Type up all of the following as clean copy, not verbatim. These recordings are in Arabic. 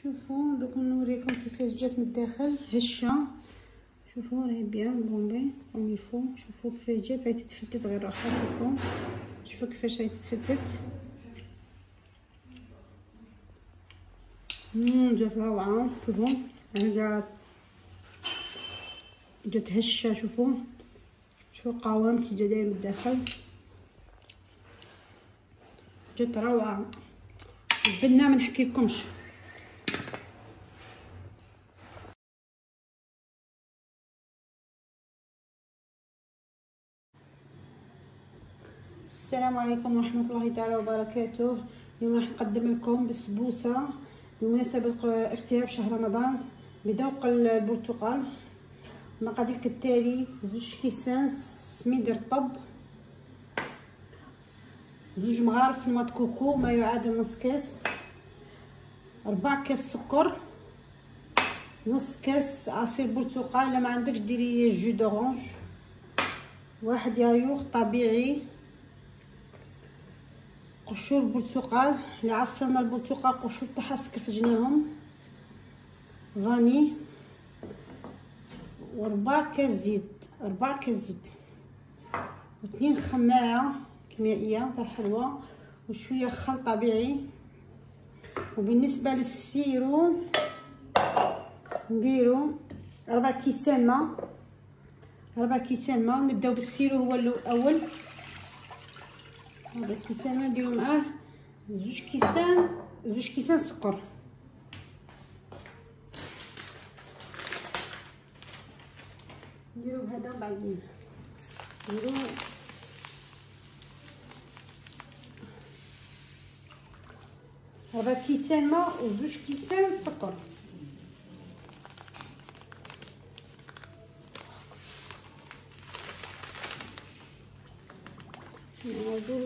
شوفوا دوك نوريكم كيفاش جات من الداخل هشه. شوفوا راهي بيان بومبي كوم يفو. شوفوا كيفاش جات، راهي تتفتت غير روحها. شوفوا كيفاش راهي تتفتت. جات روعه. شوفوا هي جات هشه. شوفوا القوام كي جا داير من الداخل، جات روعه. البنه ما نحكيلكمش. السلام عليكم ورحمه الله تعالى وبركاته. اليوم راح نقدم لكم بسبوسه بمناسبه اقتراب شهر رمضان بذوق البرتقال. المقادير كالتالي: 2 كيسان سميد رطب، 2 مغارف نواه كوكو ما يعادل نص كاس، 4 كاس سكر، نص كاس عصير برتقال، الا ما عندكش ديري جو دورانج، 1 يايوغ طبيعي، قشور برتقال اللي عصرنا البرتقال قشور تاعها سكفجناهم، فاني، و4 كاس زيت، 4 كاس زيت، و2 خماعه كيميائيه تاع حلوه، وشويه خل طبيعي. وبالنسبه للسيرو نديرو 4 كيسان ماء، 4 كيسان ماء. نبداو بالسيرو هو الاول. 4 كيسان ماء نديرو معاه 2 كيسان سكر. نديرو هذا وبعدين نديرو 4 كيسان ماء و2 كيسان سكر. هادو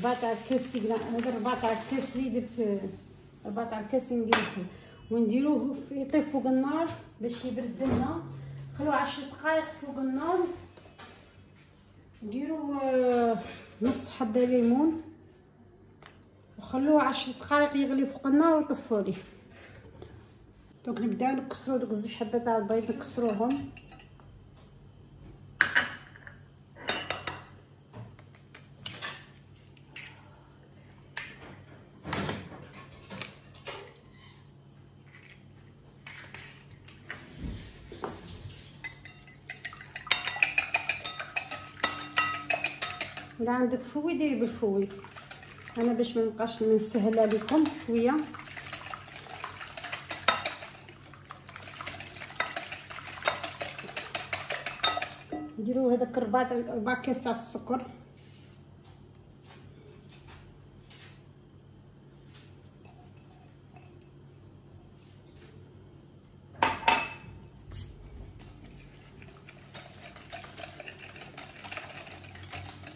4 تاع الكاس هذا 4 تاع الكاس اللي درت، 4 تاع الكاس اللي نديرو فيه. ونديروه يطيب فوق النار باش يبرد لنا. خلوه 10 دقائق فوق النار. نديرو نص حبه ليمون وخلوه 10 دقائق يغلي فوق النار وطفوا ليه. دونك نبداو نكسرو دوك 2 حبات تاع البيض، نكسروهم. الا عندك فوي ديري بالفوي. انا باش ما نبقاش نسهل عليكم شويه نديرو هذاك 4 كاس تاع السكر.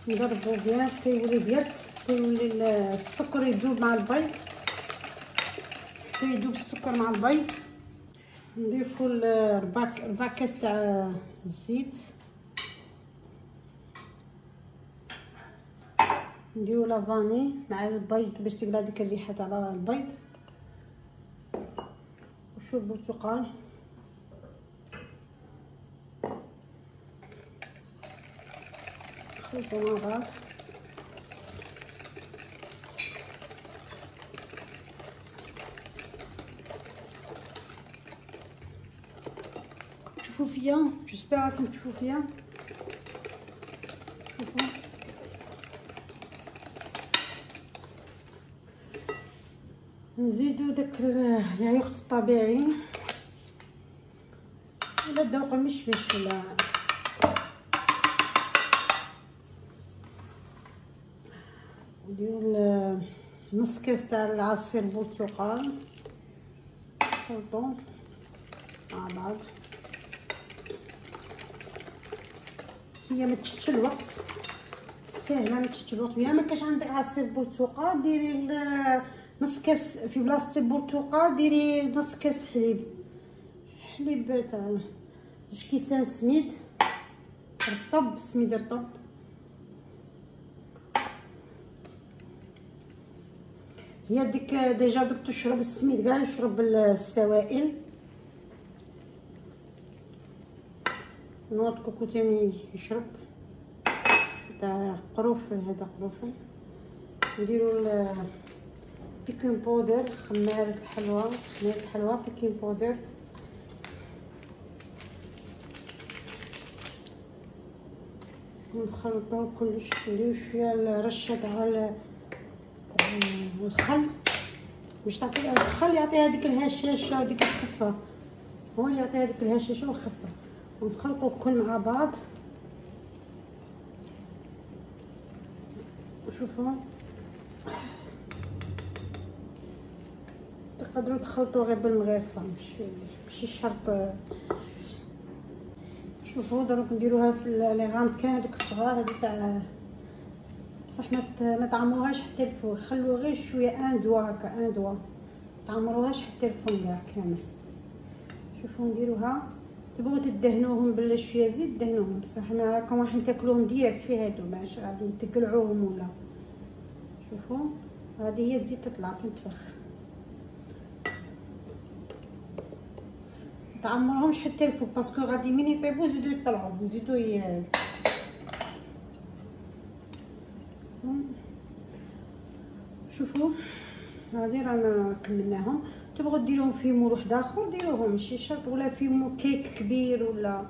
نضربو بيان حتى يولي بيض، حتى يولي السكر يذوب مع البيض، حتى يذوب السكر مع البيض. نضيفو 4 كاس تاع الزيت. نديرو لافاني مع البيض باش تقلع ديك الريحه تاع البيض، وشويه برتقال، نخلطو مع بعض. تشوفوا فيا، جيسبر راكم تشوفوا فيا. شوفوا نزيدو داك الياغورت الطبيعي ولا الذوق المشمش ولا. نديرو نص كاس تاع العصير برتقال، نخلطو مع بعض. هي ما تشدش الوقت، ساهله ما تشدش الوقت. يا ما كاش عندك عصير برتقال ديري نص كاس في بلاصه البرتقال، ديري نص كاس حليب تاع 2 كيسان سميد رطب، سميد رطب. هي ديك ديجا دوك تشرب السميد كاع يشرب السوائل. نوض كوكو تاني يشرب تاع قروفل، هذا قروفل. نديرو بيكين بودر، خمارة الحلوى بيكين بودر. ونخلطو كلش، نديرو شويه رشه تاع الخل باش تعطي الخل، يعطي هذيك الهشاشه وديك الخفه، هو اللي يعطي هذيك الهشاشه والخفه. ونخلطو الكل مع بعض. شوفوا تقدروا تخلطوا غير بالمغرفه، ماشي شرط. شوفوا دروك نديروها في لي غامكان دوك الصغار هذو تاع، بصح ما تعمروهاش حتى الفوق، خلوا غير شويه ان دوا هكا، ان دوا، تعمروهاش حتى الفوق كاع كامل. شوفوا نديروها، تبغوا تدهنوهم بلا شويه زيت دهنوهم، بصح ما راكم راح تاكلوهم ديريكت في هادو، ماشي غادي تقلعوهم ولا. شوفوا هذه هي تزيد تطلع تنتفخ، تعمرهمش حتى الفوق باسكو غادي من يطيبوا زيدوا يطلعوا، زيدوا شوفوا هذه رانا كملناهم. تبغوا ديروهم في مول واحد اخر ديروهم، ماشي شرط، ولا في مول كيك كبير ولا.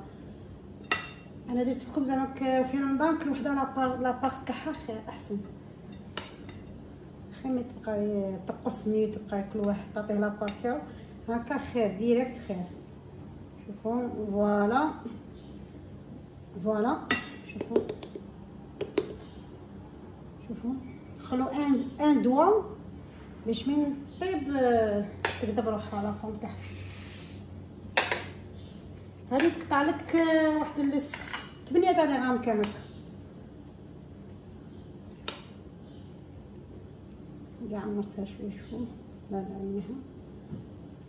انا درت لكم زعما في رمضان كل وحده لاباغ تاعها خير احسن، خير ما تبقى تقص مي تبقى كل واحد تعطيه لاباغ تاعو هكا، خير ديريكت خير. شوفوا فوالا فوالا. شوفوا خلو ان دوا باش من طيب تقدر روحها على فم تاعها. هذه تقطع لك واحد 8 تاع غرام كامل. كاع عمرتها شويه. شوفوا لا عينيها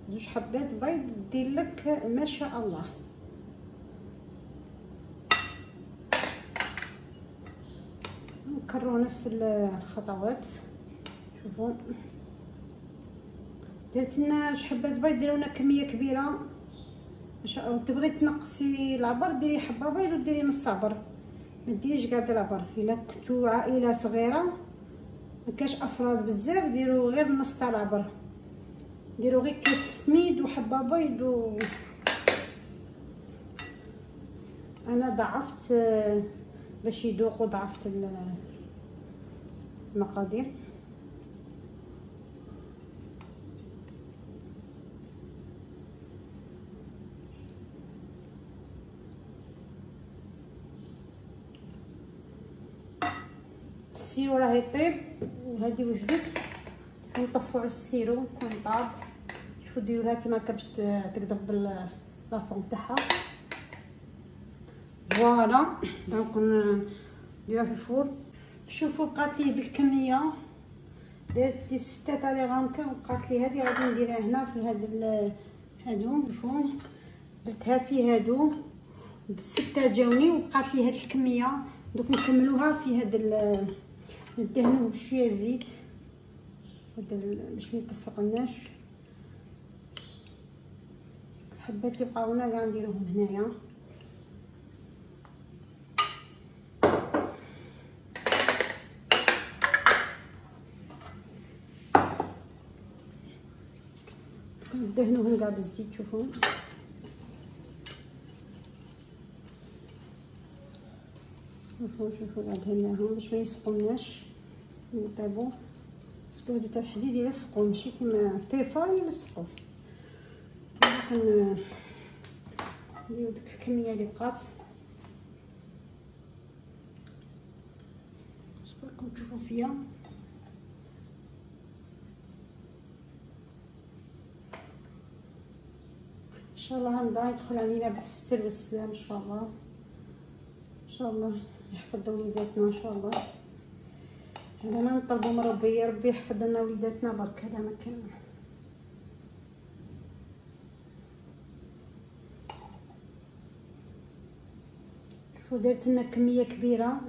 2 حبات بيض دير لك ما شاء الله. نكرروا نفس الخطوات. شوفوا درت لنا 2 حبات بيض، ديروا لنا كميه كبيره. تبغي تنقصي العبر ديري حبه بيض وديري نص عبر، ما ديريش كاع العبر. الا كنتو عائله صغيره ما كاش افراد بزاف ديروا غير نص تاع العبر، ديروا غير كيس سميد وحبه بيض انا ضعفت باش يذوقوا، ضعفت المقادير. السيرو راه يطيب وهذه وجدت، نطفوا على السيرو ونطاب. شوفوا ديروها كيما هكا باش تقدر باللافون تاعها. فوالا دونك نديرها في الفور. شوفوا بقات لي بالكميه، درت لي 6 تاع لي غامكا وبقات لي هذه غادي نديرها هنا في هادو. شوفوا درتها في هادو 6 جاوني وبقات لي هاد الكميه. دوك نكملوها في هاد ندهنوه بشويه زيت باش ما يتسقناش. الحبات اللي بقاونا كاع نديروهم هنايا. ندهنوهم كاع بالزيت. شوفوا كاع دهناهم باش ما يسقوناش يطيبوا. السكواد تاع الحديد يلصقوا ماشي كيما الطيفه يلصقوا. نديرو ديك الكميه اللي بقات راكم تشوفوا فيها. ان شاء الله رمضان يدخل علينا بالستر والسلام ان شاء الله. ان شاء الله يحفظ وليداتنا ان شاء الله. هذا ما نطلبوا من ربي، يا ربي يحفظ لنا وليداتنا برك. هذا ما كان. شوفوا درت لنا كميه كبيره.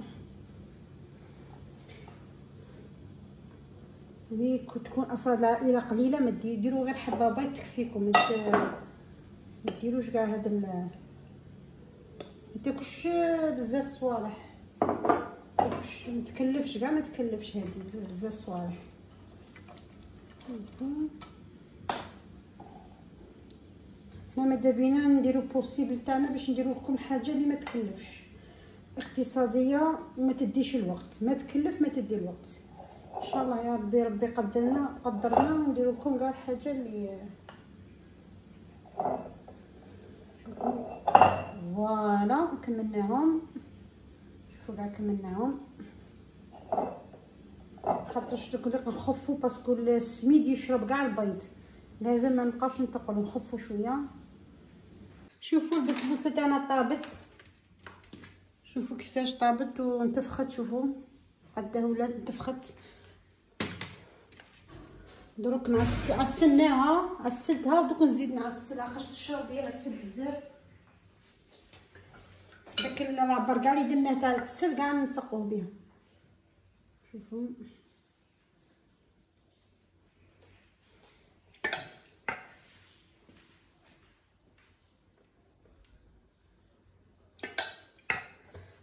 يعني تكون افراد العائله قليله ما ديروا غير حبه بيض تكفيكم، ما ديروش كاع هذا ما تاكلش بزاف صوالح، ما تكلفش كاع، ما تكلفش هذه بزاف صوالح. حنا ماذا بينا نديرو بوسيبل تاعنا باش نديرو لكم حاجه اللي ما تكلفش، اقتصاديه ما تديش الوقت، ما تكلف ما تدي الوقت. ان شاء الله يا ربي، ربي قدرنا ونديرو لكم كاع الحاجه اللي فوالا. كملناهم، شوفوا كاع كملناهم، خاطرش دوك نخفوا باسكو السميد يشرب كاع البيض، لازم ما نبقاوش نثقلو، نخفوا شويه. شوفوا البسبوسه تاعنا طابت، شوفوا كيفاش طابت وانتفخت، شوفوا قداه ولات انتفخت. دروك عسلناها، عسلتها ودوك نزيد نعسلها خاطر تشرب هي العسل بزاف. داك العبر كاع اللي درناه تاع العسل كاع نسقوه بها. شوفوا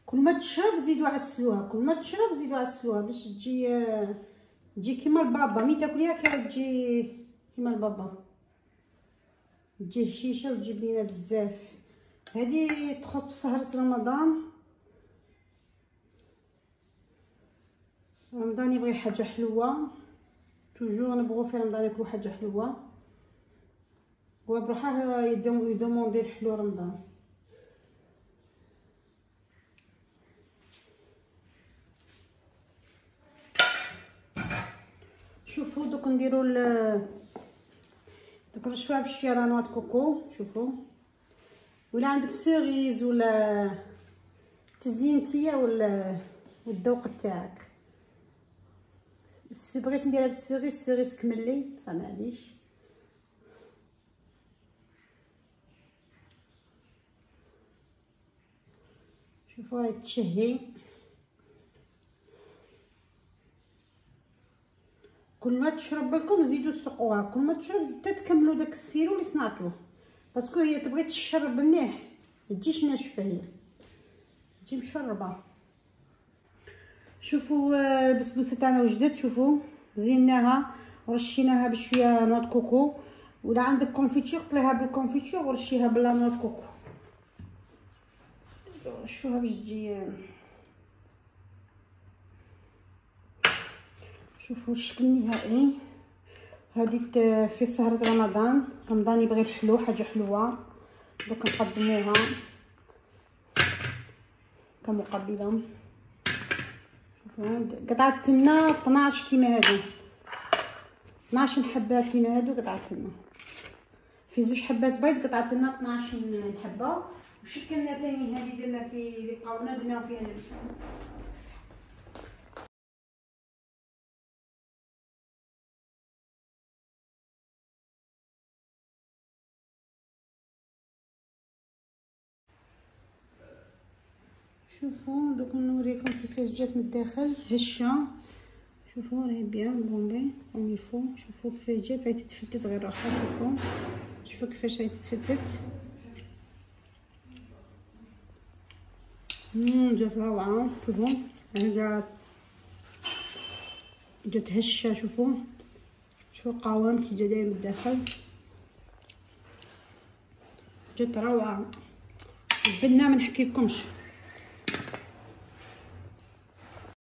كل ما تشرب زيدوا عسلوها، كل ما تشرب زيدوا عسلوها باش تجي كيما البابا، مي تاكليها تجي كيما البابا، تجي هشيشه وتجي بنينه بزاف. هذه تخص بسهرة رمضان. رمضان يبغي حاجه حلوه، توجور نبغوا في رمضان ناكلو حاجه حلوه، هو بروحه يدوموندي الحلو رمضان. شوفوا دوك نديرو دوك نرشوها بشويه لا نوا كوكو. شوفوا ولا عندك سيريز ولا تزين نتيا ولا والذوق تاعك. بغيت نديرها بالسيريز كملي صح معليش. شوفوا راهي تشهي، كل ما تشرب لكم زيدوا سقوها، كل ما تشرب حتى تكملوا داك السيرو اللي صنعتوه، باسكو هي تبغي تشرب مليح، ما تجيش ناشفه، هي تجي مشربه. شوفوا البسبوسه تاعنا وجدت، شوفوا زيناها ورشيناها بشويه نوت كوكو، ولا عندك كونفيتور طليها بالكونفيتور ورشيها بلا نوت كوكو، رشوها باش تجي. شوفوا الشكل النهائي. هذيك في سهرة رمضان يبغي الحلو، حاجه حلوه، دوك نقدموها كمقبله. شوفوا قطعه تنا 12 كيما هادو، 12 حبه كيما هادو قطعه تنا، في زوج حبات بيض قطعه تنا 12 حبه. وشكلنا تاني هذه درنا في اللي بقاونا درنا فيها شوفوا دوك نوريكم كيفاش جات من الداخل هشه. شوفوا راهي بيان بومبي كوم يفو. شوفوا كيفاش جات، راهي تتفتت غير روحها. شوفوا كيفاش راهي تتفتت. جات روعه. شوفوا هذا جات هشه. شوفوا القوام كي جا داير من الداخل، جات روعه. البنه ما نحكيلكمش.